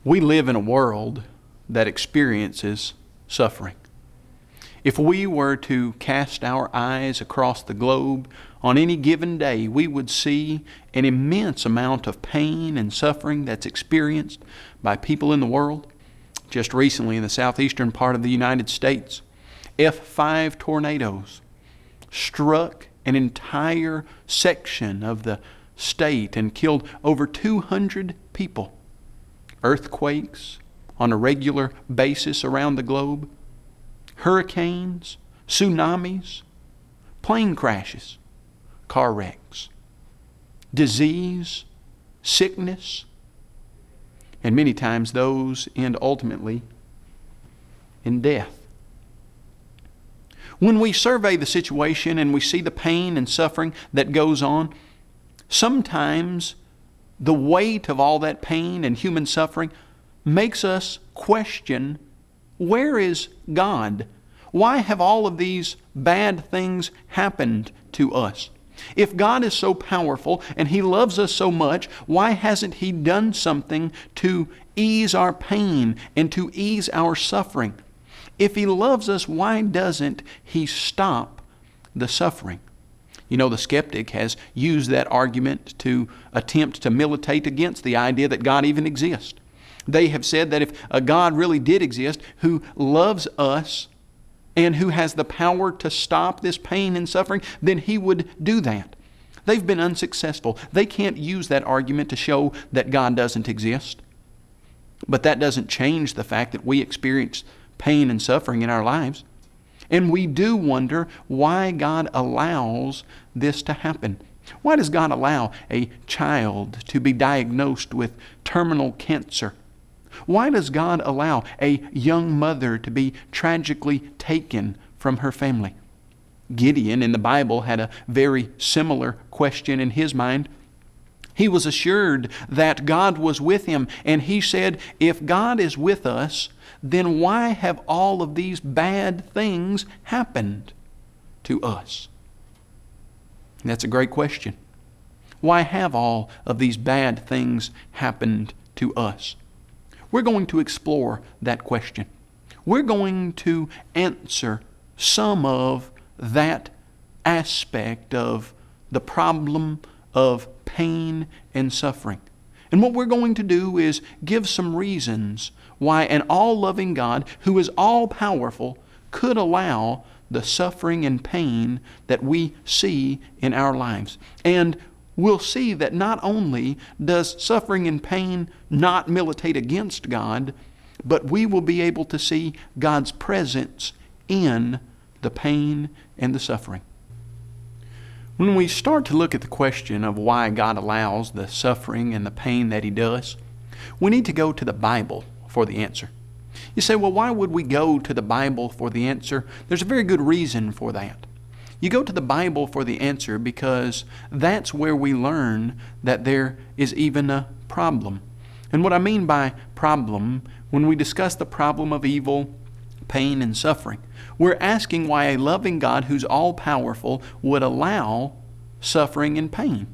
We live in a world that experiences suffering. If we were to cast our eyes across the globe on any given day, we would see an immense amount of pain and suffering that's experienced by people in the world. Just recently in the southeastern part of the United States, F5 tornadoes struck an entire section of the state and killed over 200 people. Earthquakes on a regular basis around the globe, hurricanes, tsunamis, plane crashes, car wrecks, disease, sickness, and many times those end ultimately in death. When we survey the situation and we see the pain and suffering that goes on, sometimes the weight of all that pain and human suffering makes us question, where is God? Why have all of these bad things happened to us? If God is so powerful and He loves us so much, why hasn't He done something to ease our pain and to ease our suffering? If He loves us, why doesn't He stop the suffering? You know, the skeptic has used that argument to attempt to militate against the idea that God even exists. They have said that if a God really did exist who loves us and who has the power to stop this pain and suffering, then He would do that. They've been unsuccessful. They can't use that argument to show that God doesn't exist. But that doesn't change the fact that we experience pain and suffering in our lives. And we do wonder why God allows this to happen. Why does God allow a child to be diagnosed with terminal cancer? Why does God allow a young mother to be tragically taken from her family? Gideon in the Bible had a very similar question in his mind. He was assured that God was with him, and he said, if God is with us, then why have all of these bad things happened to us? And that's a great question. Why have all of these bad things happened to us? We're going to explore that question. We're going to answer some of that aspect of the problem of pain and suffering. And what we're going to do is give some reasons why an all-loving God who is all-powerful could allow the suffering and pain that we see in our lives. And we'll see that not only does suffering and pain not militate against God, but we will be able to see God's presence in the pain and the suffering. When we start to look at the question of why God allows the suffering and the pain that He does, we need to go to the Bible for the answer. You say, well, why would we go to the Bible for the answer? There's a very good reason for that. You go to the Bible for the answer because that's where we learn that there is even a problem. And what I mean by problem, when we discuss the problem of evil, pain, and suffering, we're asking why a loving God who's all-powerful would allow suffering and pain.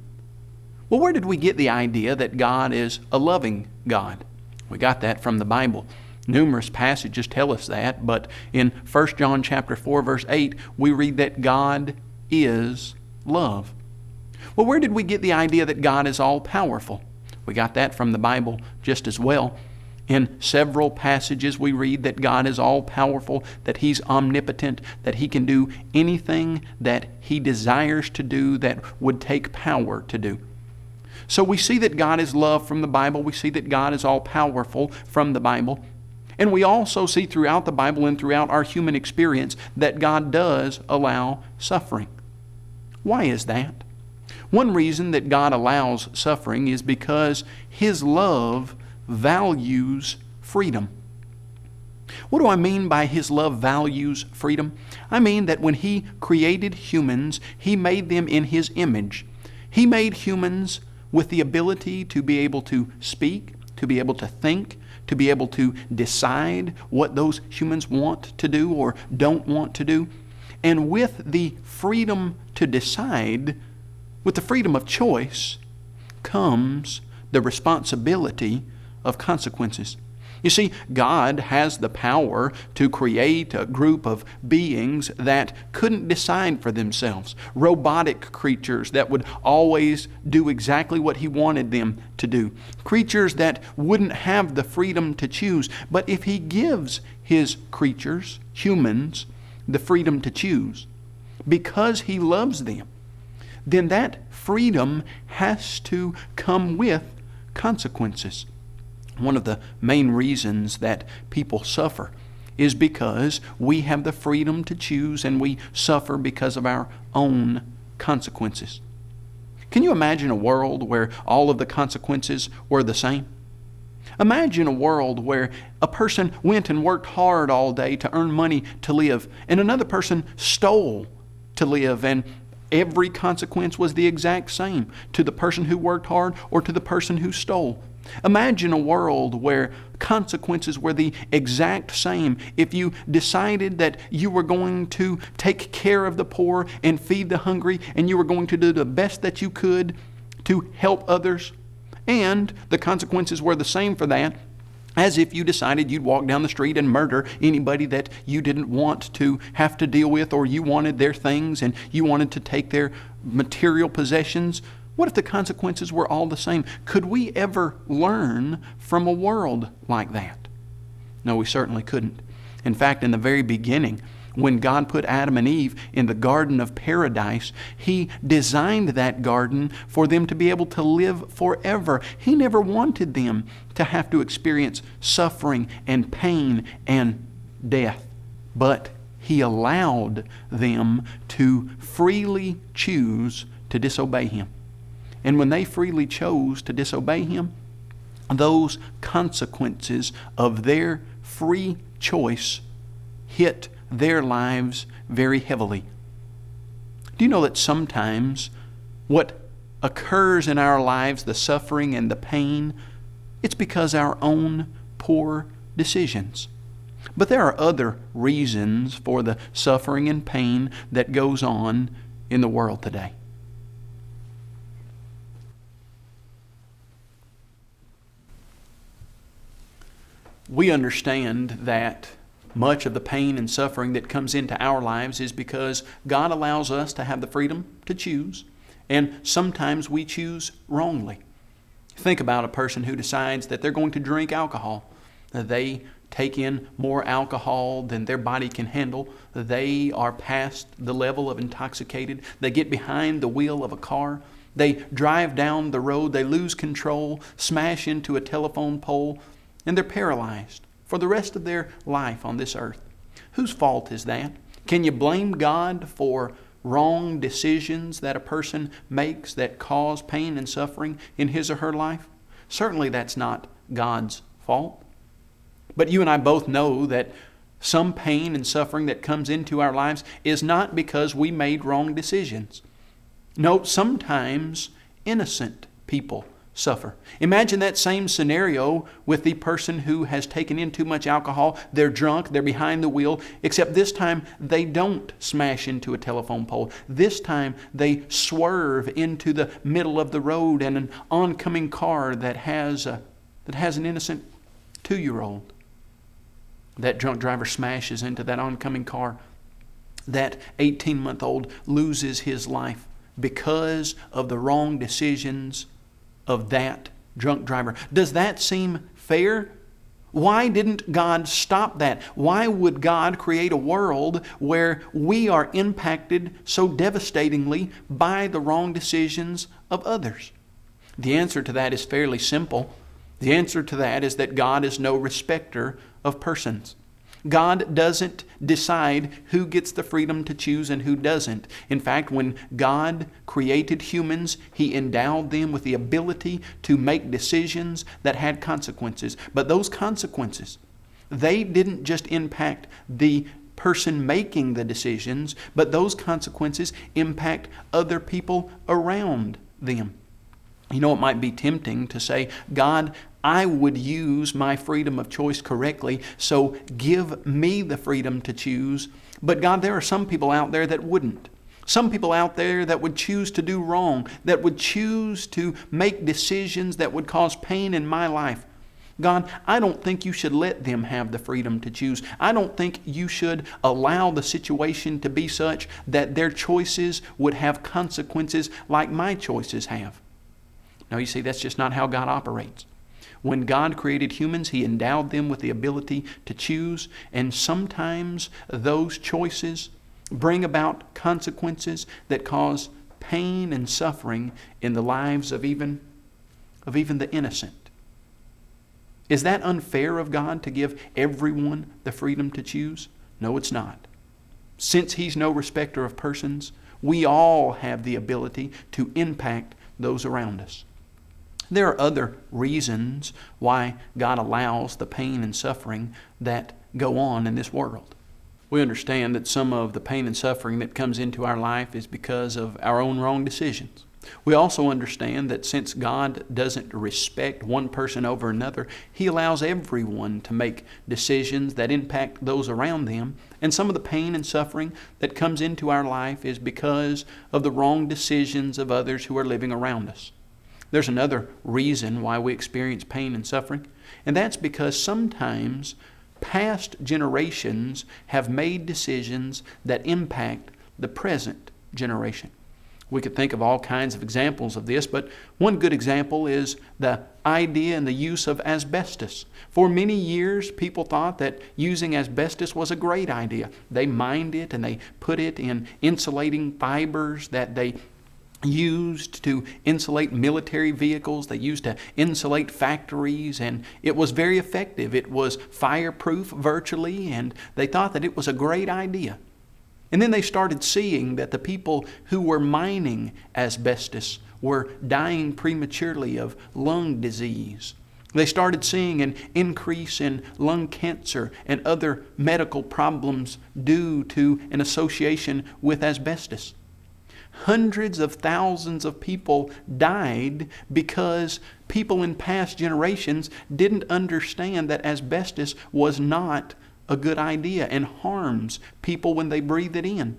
Well, where did we get the idea that God is a loving God? We got that from the Bible. Numerous passages tell us that, but in 1 John chapter 4, verse 8, we read that God is love. Well, where did we get the idea that God is all-powerful? We got that from the Bible just as well. In several passages we read that God is all-powerful, that He's omnipotent, that He can do anything that He desires to do that would take power to do. So we see that God is love from the Bible. We see that God is all-powerful from the Bible. And we also see throughout the Bible and throughout our human experience that God does allow suffering. Why is that? One reason that God allows suffering is because His love values freedom. What do I mean by His love values freedom? I mean that when He created humans, He made them in His image. He made humans with the ability to be able to speak, to be able to think, to be able to decide what those humans want to do or don't want to do. And with the freedom to decide, with the freedom of choice, comes the responsibility of consequences. You see, God has the power to create a group of beings that couldn't decide for themselves, robotic creatures that would always do exactly what He wanted them to do, creatures that wouldn't have the freedom to choose. But if He gives His creatures, humans, the freedom to choose, because He loves them, then that freedom has to come with consequences. One of the main reasons that people suffer is because we have the freedom to choose, and we suffer because of our own consequences. Can you imagine a world where all of the consequences were the same? Imagine a world where a person went and worked hard all day to earn money to live, and another person stole to live, and every consequence was the exact same to the person who worked hard or to the person who stole. Imagine a world where consequences were the exact same. If you decided that you were going to take care of the poor and feed the hungry, and you were going to do the best that you could to help others, and the consequences were the same for that as if you decided you'd walk down the street and murder anybody that you didn't want to have to deal with, or you wanted their things and you wanted to take their material possessions. What if the consequences were all the same? Could we ever learn from a world like that? No, we certainly couldn't. In fact, in the very beginning, when God put Adam and Eve in the Garden of Paradise, He designed that garden for them to be able to live forever. He never wanted them to have to experience suffering and pain and death. But He allowed them to freely choose to disobey Him. And when they freely chose to disobey Him, those consequences of their free choice hit their lives very heavily. Do you know that sometimes what occurs in our lives, the suffering and the pain, it's because our own poor decisions. But there are other reasons for the suffering and pain that goes on in the world today. We understand that much of the pain and suffering that comes into our lives is because God allows us to have the freedom to choose, and sometimes we choose wrongly. Think about a person who decides that they're going to drink alcohol. They take in more alcohol than their body can handle. They are past the level of intoxicated. They get behind the wheel of a car. They drive down the road. They lose control, smash into a telephone pole, and they're paralyzed for the rest of their life on this earth. Whose fault is that? Can you blame God for wrong decisions that a person makes that cause pain and suffering in his or her life? Certainly that's not God's fault. But you and I both know that some pain and suffering that comes into our lives is not because we made wrong decisions. No, sometimes innocent people suffer. Imagine that same scenario with the person who has taken in too much alcohol. They're drunk, they're behind the wheel, except this time they don't smash into a telephone pole. This time they swerve into the middle of the road, and an oncoming car that has an innocent 2-year-old. That drunk driver smashes into that oncoming car. That 18-month-old loses his life because of the wrong decisions of that drunk driver. Does that seem fair? Why didn't God stop that? Why would God create a world where we are impacted so devastatingly by the wrong decisions of others? The answer to that is fairly simple. The answer to that is that God is no respecter of persons. God doesn't decide who gets the freedom to choose and who doesn't. In fact, when God created humans, He endowed them with the ability to make decisions that had consequences. But those consequences, they didn't just impact the person making the decisions, but those consequences impact other people around them. You know, it might be tempting to say, God, I would use my freedom of choice correctly, so give me the freedom to choose. But God, there are some people out there that wouldn't. Some people out there that would choose to do wrong, that would choose to make decisions that would cause pain in my life. God, I don't think you should let them have the freedom to choose. I don't think you should allow the situation to be such that their choices would have consequences like my choices have. No, you see, that's just not how God operates. When God created humans, He endowed them with the ability to choose, and sometimes those choices bring about consequences that cause pain and suffering in the lives of even the innocent. Is that unfair of God to give everyone the freedom to choose? No, it's not. Since He's no respecter of persons, we all have the ability to impact those around us. There are other reasons why God allows the pain and suffering that go on in this world. We understand that some of the pain and suffering that comes into our life is because of our own wrong decisions. We also understand that since God doesn't respect one person over another, He allows everyone to make decisions that impact those around them. And some of the pain and suffering that comes into our life is because of the wrong decisions of others who are living around us. There's another reason why we experience pain and suffering, and that's because sometimes past generations have made decisions that impact the present generation. We could think of all kinds of examples of this, but one good example is the idea and the use of asbestos. For many years, people thought that using asbestos was a great idea. They mined it and they put it in insulating fibers that they used to insulate military vehicles. They used to insulate factories, and it was very effective. It was fireproof virtually, and they thought that it was a great idea. And then they started seeing that the people who were mining asbestos were dying prematurely of lung disease. They started seeing an increase in lung cancer and other medical problems due to an association with asbestos. Hundreds of thousands of people died because people in past generations didn't understand that asbestos was not a good idea and harms people when they breathe it in.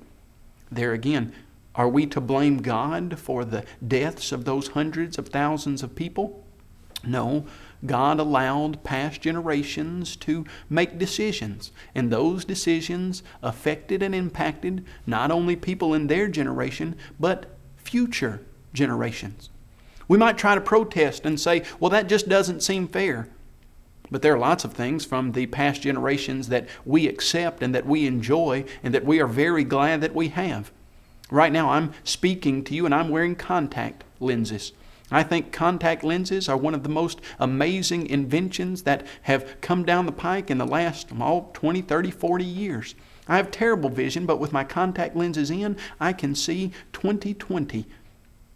There again, are we to blame God for the deaths of those hundreds of thousands of people? No, God allowed past generations to make decisions, and those decisions affected and impacted not only people in their generation, but future generations. We might try to protest and say, well, that just doesn't seem fair. But there are lots of things from the past generations that we accept and that we enjoy and that we are very glad that we have. Right now I'm speaking to you and I'm wearing contact lenses. I think contact lenses are one of the most amazing inventions that have come down the pike in the last 20, 30, 40 years. I have terrible vision, but with my contact lenses in, I can see 20/20.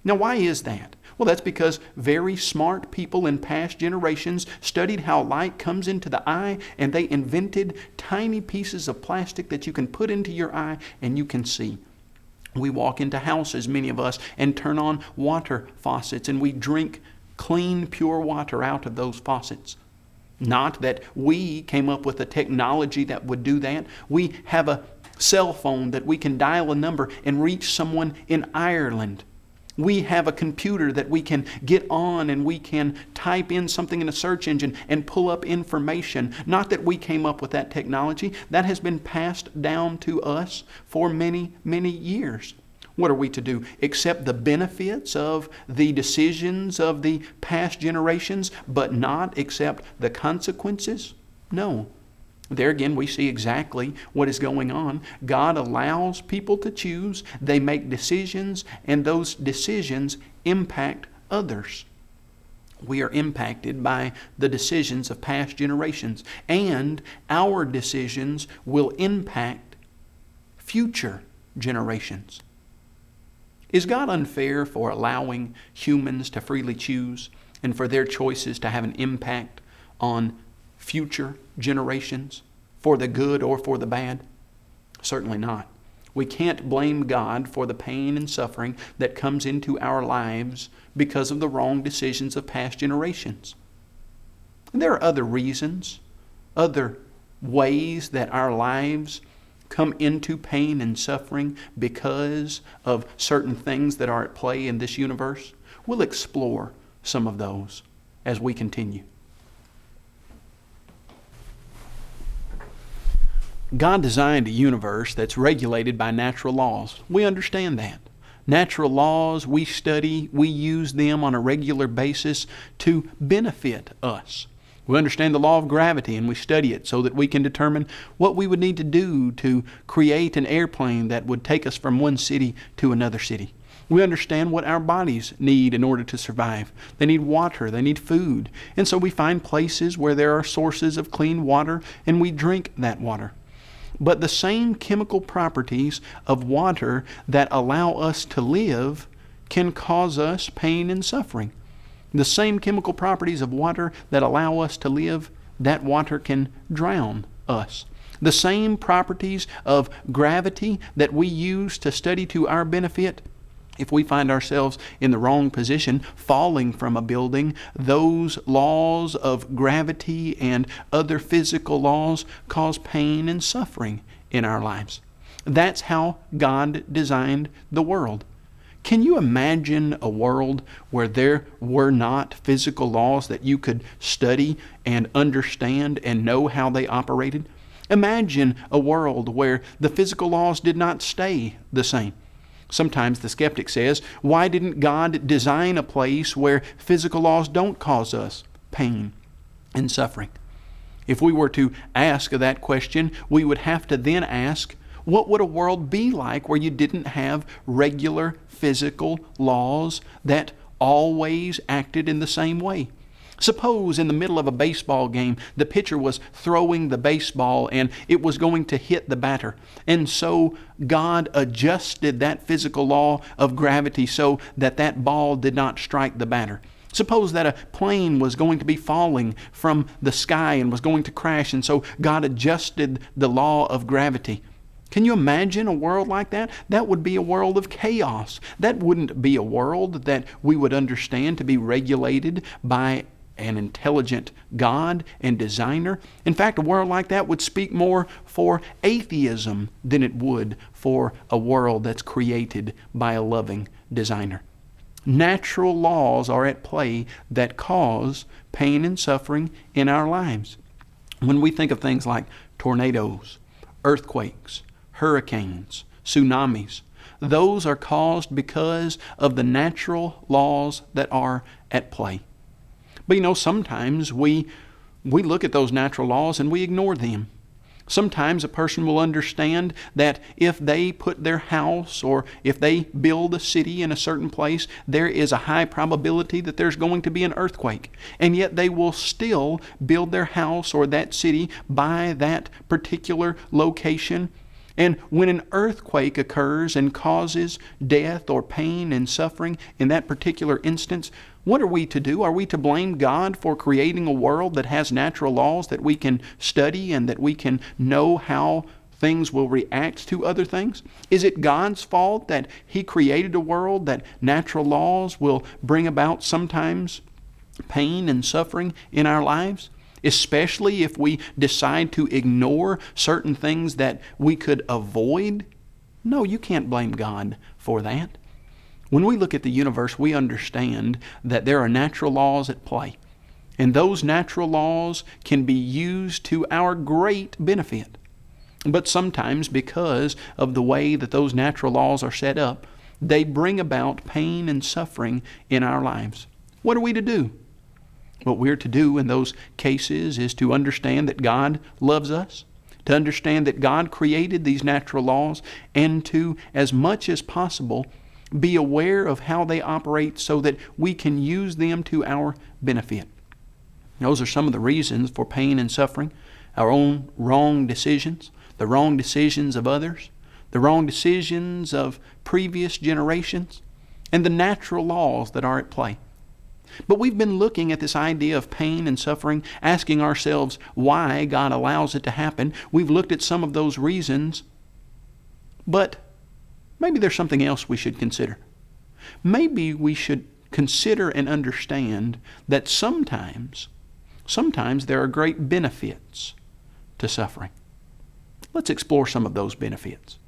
Now, why is that? Well, that's because very smart people in past generations studied how light comes into the eye, and they invented tiny pieces of plastic that you can put into your eye and you can see. We walk into houses, many of us, and turn on water faucets, and we drink clean, pure water out of those faucets. Not that we came up with the technology that would do that. We have a cell phone that we can dial a number and reach someone in Ireland. We have a computer that we can get on and we can type in something in a search engine and pull up information. Not that we came up with that technology. That has been passed down to us for many, many years. What are we to do? Accept the benefits of the decisions of the past generations, but not accept the consequences? No. There again, we see exactly what is going on. God allows people to choose. They make decisions, and those decisions impact others. We are impacted by the decisions of past generations, and our decisions will impact future generations. Is God unfair for allowing humans to freely choose and for their choices to have an impact on future generations, for the good or for the bad? Certainly not. We can't blame God for the pain and suffering that comes into our lives because of the wrong decisions of past generations. And there are other reasons, other ways that our lives come into pain and suffering because of certain things that are at play in this universe. We'll explore some of those as we continue. God designed a universe that's regulated by natural laws. We understand that. Natural laws, we study, we use them on a regular basis to benefit us. We understand the law of gravity and we study it so that we can determine what we would need to do to create an airplane that would take us from one city to another city. We understand what our bodies need in order to survive. They need water, they need food. And so we find places where there are sources of clean water and we drink that water. But the same chemical properties of water that allow us to live can cause us pain and suffering. The same chemical properties of water that allow us to live, that water can drown us. The same properties of gravity that we use to study to our benefit, if we find ourselves in the wrong position, falling from a building, those laws of gravity and other physical laws cause pain and suffering in our lives. That's how God designed the world. Can you imagine a world where there were not physical laws that you could study and understand and know how they operated? Imagine a world where the physical laws did not stay the same. Sometimes the skeptic says, why didn't God design a place where physical laws don't cause us pain and suffering? If we were to ask that question, we would have to then ask, what would a world be like where you didn't have regular physical laws that always acted in the same way? Suppose in the middle of a baseball game, the pitcher was throwing the baseball and it was going to hit the batter. And so God adjusted that physical law of gravity so that that ball did not strike the batter. Suppose that a plane was going to be falling from the sky and was going to crash, and so God adjusted the law of gravity. Can you imagine a world like that? That would be a world of chaos. That wouldn't be a world that we would understand to be regulated by an intelligent God and designer. In fact, a world like that would speak more for atheism than it would for a world that's created by a loving designer. Natural laws are at play that cause pain and suffering in our lives. When we think of things like tornadoes, earthquakes, hurricanes, tsunamis, those are caused because of the natural laws that are at play. But sometimes we look at those natural laws and we ignore them. Sometimes a person will understand that if they put their house or if they build a city in a certain place, there is a high probability that there's going to be an earthquake. And yet they will still build their house or that city by that particular location. And when an earthquake occurs and causes death or pain and suffering in that particular instance, what are we to do? Are we to blame God for creating a world that has natural laws that we can study and that we can know how things will react to other things? Is it God's fault that He created a world that natural laws will bring about sometimes pain and suffering in our lives? Especially if we decide to ignore certain things that we could avoid? No, you can't blame God for that. When we look at the universe, we understand that there are natural laws at play. And those natural laws can be used to our great benefit. But sometimes, because of the way that those natural laws are set up, they bring about pain and suffering in our lives. What are we to do? What we're to do in those cases is to understand that God loves us, to understand that God created these natural laws, and to, as much as possible, be aware of how they operate so that we can use them to our benefit. Those are some of the reasons for pain and suffering: our own wrong decisions, the wrong decisions of others, the wrong decisions of previous generations, and the natural laws that are at play. But we've been looking at this idea of pain and suffering, asking ourselves why God allows it to happen. We've looked at some of those reasons, but maybe there's something else we should consider. Maybe we should consider and understand that sometimes there are great benefits to suffering. Let's explore some of those benefits.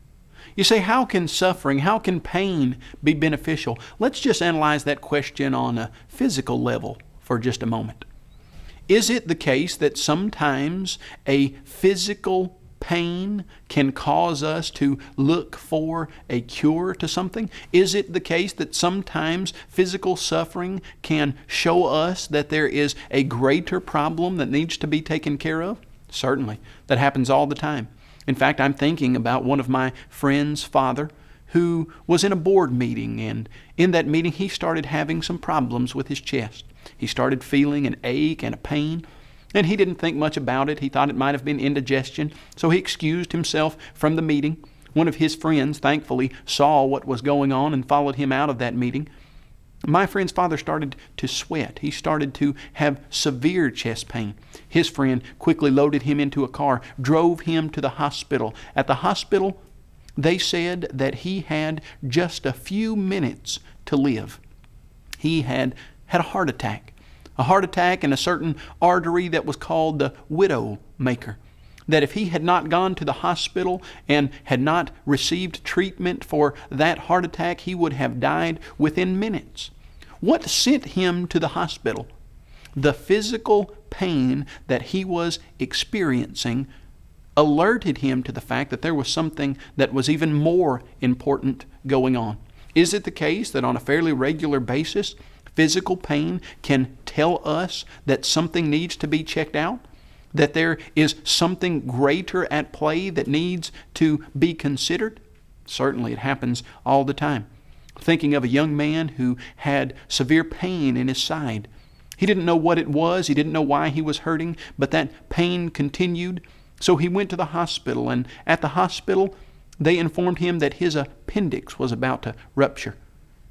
You say, how can suffering, how can pain be beneficial? Let's just analyze that question on a physical level for just a moment. Is it the case that sometimes a physical pain can cause us to look for a cure to something? Is it the case that sometimes physical suffering can show us that there is a greater problem that needs to be taken care of? Certainly. That happens all the time. In fact, I'm thinking about one of my friend's father who was in a board meeting, and in that meeting he started having some problems with his chest. He started feeling an ache and a pain, and he didn't think much about it. He thought it might have been indigestion, so he excused himself from the meeting. One of his friends thankfully saw what was going on and followed him out of that meeting. My friend's father started to sweat. He started to have severe chest pain. His friend quickly loaded him into a car, drove him to the hospital. At the hospital, they said that he had just a few minutes to live. He had a heart attack. A heart attack in a certain artery that was called the widow maker. That if he had not gone to the hospital and had not received treatment for that heart attack, he would have died within minutes. What sent him to the hospital? The physical pain that he was experiencing alerted him to the fact that there was something that was even more important going on. Is it the case that on a fairly regular basis, physical pain can tell us that something needs to be checked out? That there is something greater at play that needs to be considered? Certainly, it happens all the time. Thinking of a young man who had severe pain in his side. He didn't know what it was. He didn't know why he was hurting, but that pain continued. So he went to the hospital, and at the hospital, they informed him that his appendix was about to rupture.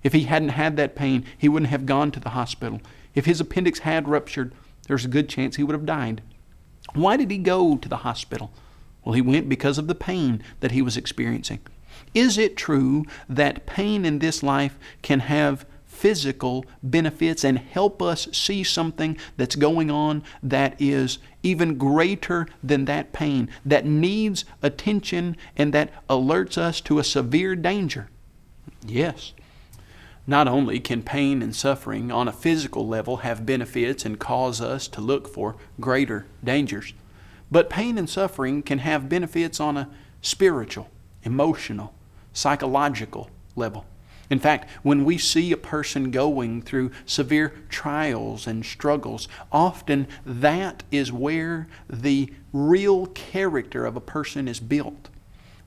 If he hadn't had that pain, he wouldn't have gone to the hospital. If his appendix had ruptured, there's a good chance he would have died. Why did he go to the hospital? Well, he went because of the pain that he was experiencing. Is it true that pain in this life can have physical benefits and help us see something that's going on that is even greater than that pain, that needs attention and that alerts us to a severe danger? Yes. Not only can pain and suffering on a physical level have benefits and cause us to look for greater dangers, but pain and suffering can have benefits on a spiritual, emotional, psychological level. In fact, when we see a person going through severe trials and struggles, often that is where the real character of a person is built.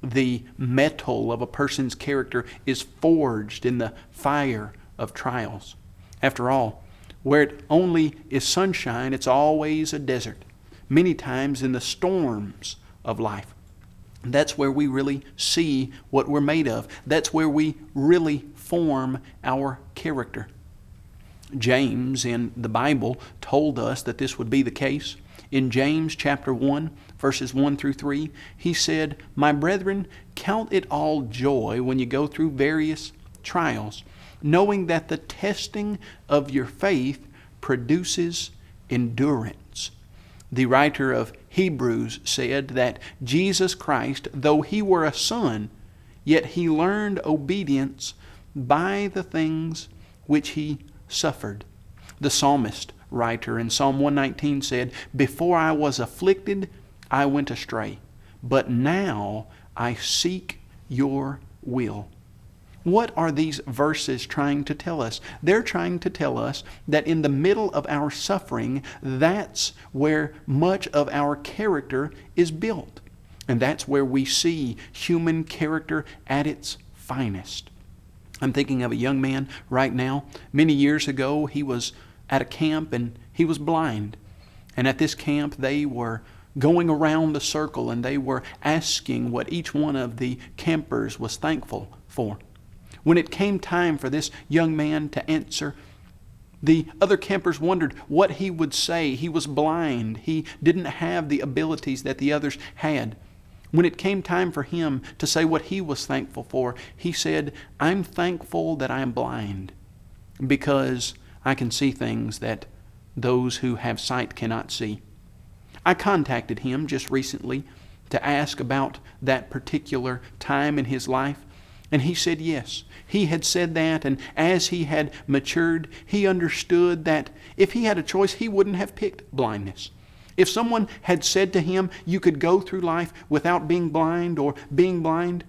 The metal of a person's character is forged in the fire of trials. After all, where it only is sunshine, it's always a desert. Many times in the storms of life. That's where we really see what we're made of. That's where we really form our character. James in the Bible told us that this would be the case. In James chapter 1, verses 1 through 3, he said, "My brethren, count it all joy when you go through various trials, knowing that the testing of your faith produces endurance." The writer of Hebrews said that Jesus Christ, though he were a son, yet he learned obedience by the things which he suffered. The psalmist writer in Psalm 119 said, "Before I was afflicted, I went astray, but now I seek your will." What are these verses trying to tell us? They're trying to tell us that in the middle of our suffering, that's where much of our character is built. And that's where we see human character at its finest. I'm thinking of a young man right now. Many years ago, he was at a camp and he was blind. And at this camp, they were going around the circle and they were asking what each one of the campers was thankful for. When it came time for this young man to answer, the other campers wondered what he would say. He was blind. He didn't have the abilities that the others had. When it came time for him to say what he was thankful for, he said, "I'm thankful that I am blind because I can see things that those who have sight cannot see." I contacted him just recently to ask about that particular time in his life. And he said yes. He had said that, and as he had matured, he understood that if he had a choice, he wouldn't have picked blindness. If someone had said to him, you could go through life without being blind or being blind,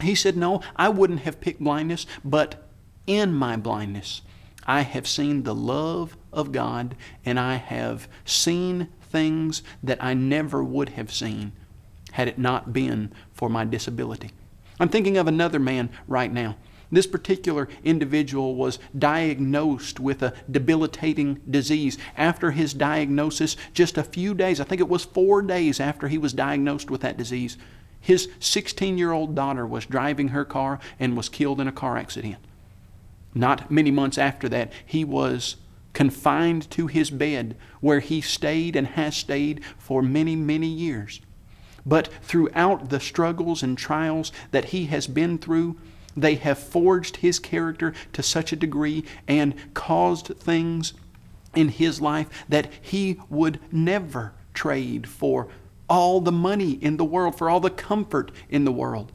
he said, no, I wouldn't have picked blindness, but in my blindness, I have seen the love of God, and I have seen things that I never would have seen had it not been for my disability. I'm thinking of another man right now. This particular individual was diagnosed with a debilitating disease. After his diagnosis, just a few days, I think it was 4 days after he was diagnosed with that disease, his 16-year-old daughter was driving her car and was killed in a car accident. Not many months after that, he was confined to his bed, where he stayed and has stayed for many, many years. But throughout the struggles and trials that he has been through, they have forged his character to such a degree and caused things in his life that he would never trade for all the money in the world, for all the comfort in the world.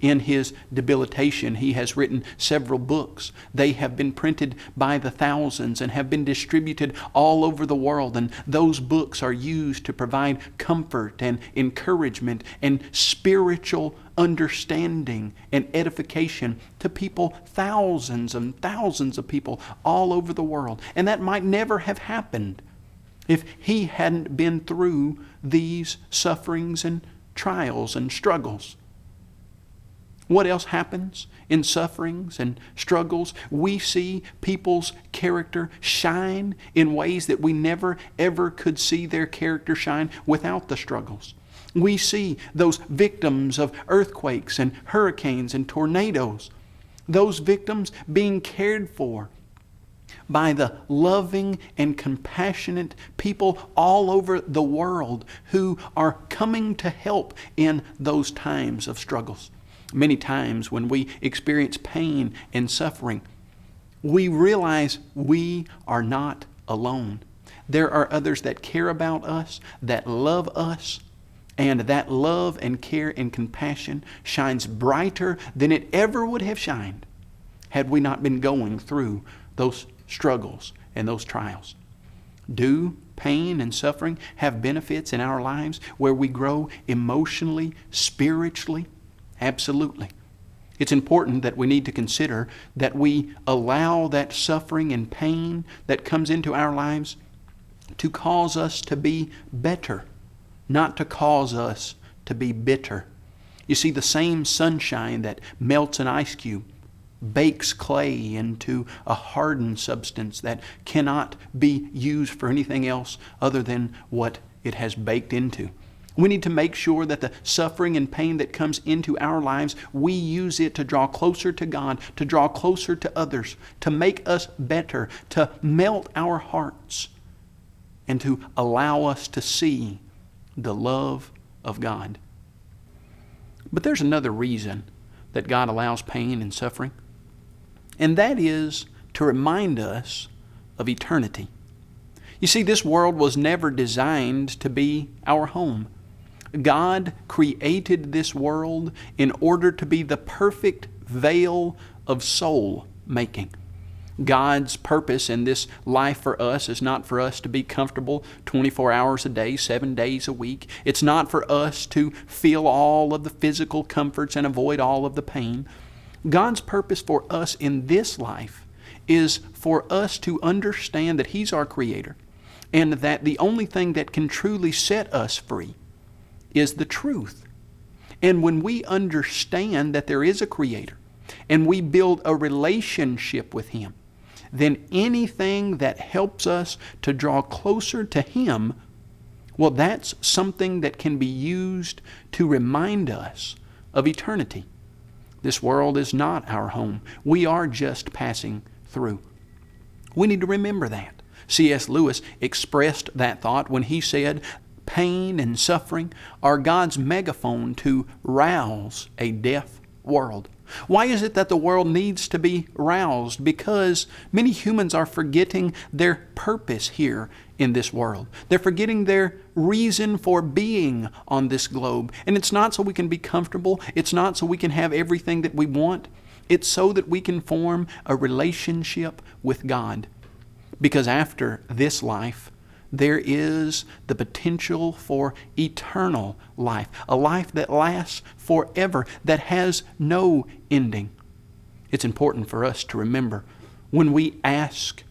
In his debilitation, he has written several books. They have been printed by the thousands and have been distributed all over the world. And those books are used to provide comfort and encouragement and spiritual understanding and edification to people, thousands and thousands of people all over the world. And that might never have happened if he hadn't been through these sufferings and trials and struggles. What else happens in sufferings and struggles? We see people's character shine in ways that we never ever could see their character shine without the struggles. We see those victims of earthquakes and hurricanes and tornadoes, those victims being cared for by the loving and compassionate people all over the world who are coming to help in those times of struggles. Many times when we experience pain and suffering, we realize we are not alone. There are others that care about us, that love us, and that love and care and compassion shines brighter than it ever would have shined had we not been going through those struggles and those trials. Do pain and suffering have benefits in our lives where we grow emotionally, spiritually? Absolutely. It's important that we need to consider that we allow that suffering and pain that comes into our lives to cause us to be better, not to cause us to be bitter. You see, the same sunshine that melts an ice cube bakes clay into a hardened substance that cannot be used for anything else other than what it has baked into. We need to make sure that the suffering and pain that comes into our lives, we use it to draw closer to God, to draw closer to others, to make us better, to melt our hearts, and to allow us to see the love of God. But there's another reason that God allows pain and suffering, and that is to remind us of eternity. You see, this world was never designed to be our home. God created this world in order to be the perfect veil of soul making. God's purpose in this life for us is not for us to be comfortable 24 hours a day, 7 days a week. It's not for us to feel all of the physical comforts and avoid all of the pain. God's purpose for us in this life is for us to understand that He's our Creator, and that the only thing that can truly set us free is the truth. And when we understand that there is a Creator and we build a relationship with Him, then anything that helps us to draw closer to Him, well, that's something that can be used to remind us of eternity. This world is not our home. We are just passing through. We need to remember that. C.S. Lewis expressed that thought when he said, pain and suffering are God's megaphone to rouse a deaf world. Why is it that the world needs to be roused? Because many humans are forgetting their purpose here in this world. They're forgetting their reason for being on this globe. And it's not so we can be comfortable. It's not so we can have everything that we want. It's so that we can form a relationship with God. Because after this life, there is the potential for eternal life, a life that lasts forever, that has no ending. It's important for us to remember when we ask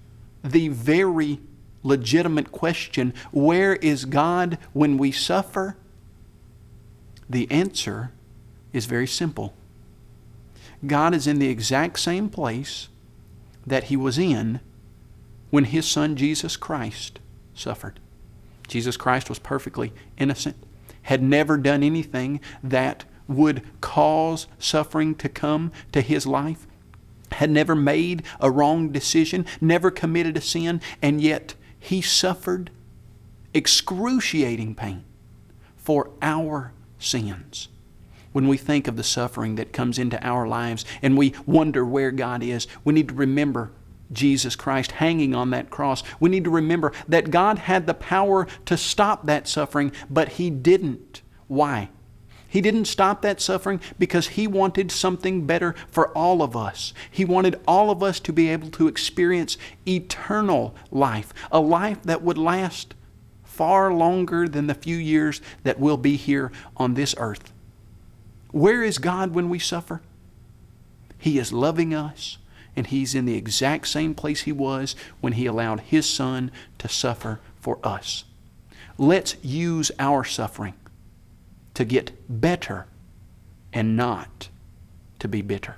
the very legitimate question, where is God when we suffer? The answer is very simple. God is in the exact same place that He was in when His Son Jesus Christ suffered. Jesus Christ was perfectly innocent, had never done anything that would cause suffering to come to His life, had never made a wrong decision, never committed a sin, and yet He suffered excruciating pain for our sins. When we think of the suffering that comes into our lives and we wonder where God is, we need to remember Jesus Christ hanging on that cross. We need to remember that God had the power to stop that suffering, but He didn't. Why? He didn't stop that suffering because He wanted something better for all of us. He wanted all of us to be able to experience eternal life, a life that would last far longer than the few years that we'll be here on this earth. Where is God when we suffer? He is loving us, and He's in the exact same place He was when He allowed His Son to suffer for us. Let's use our suffering to get better and not to be bitter.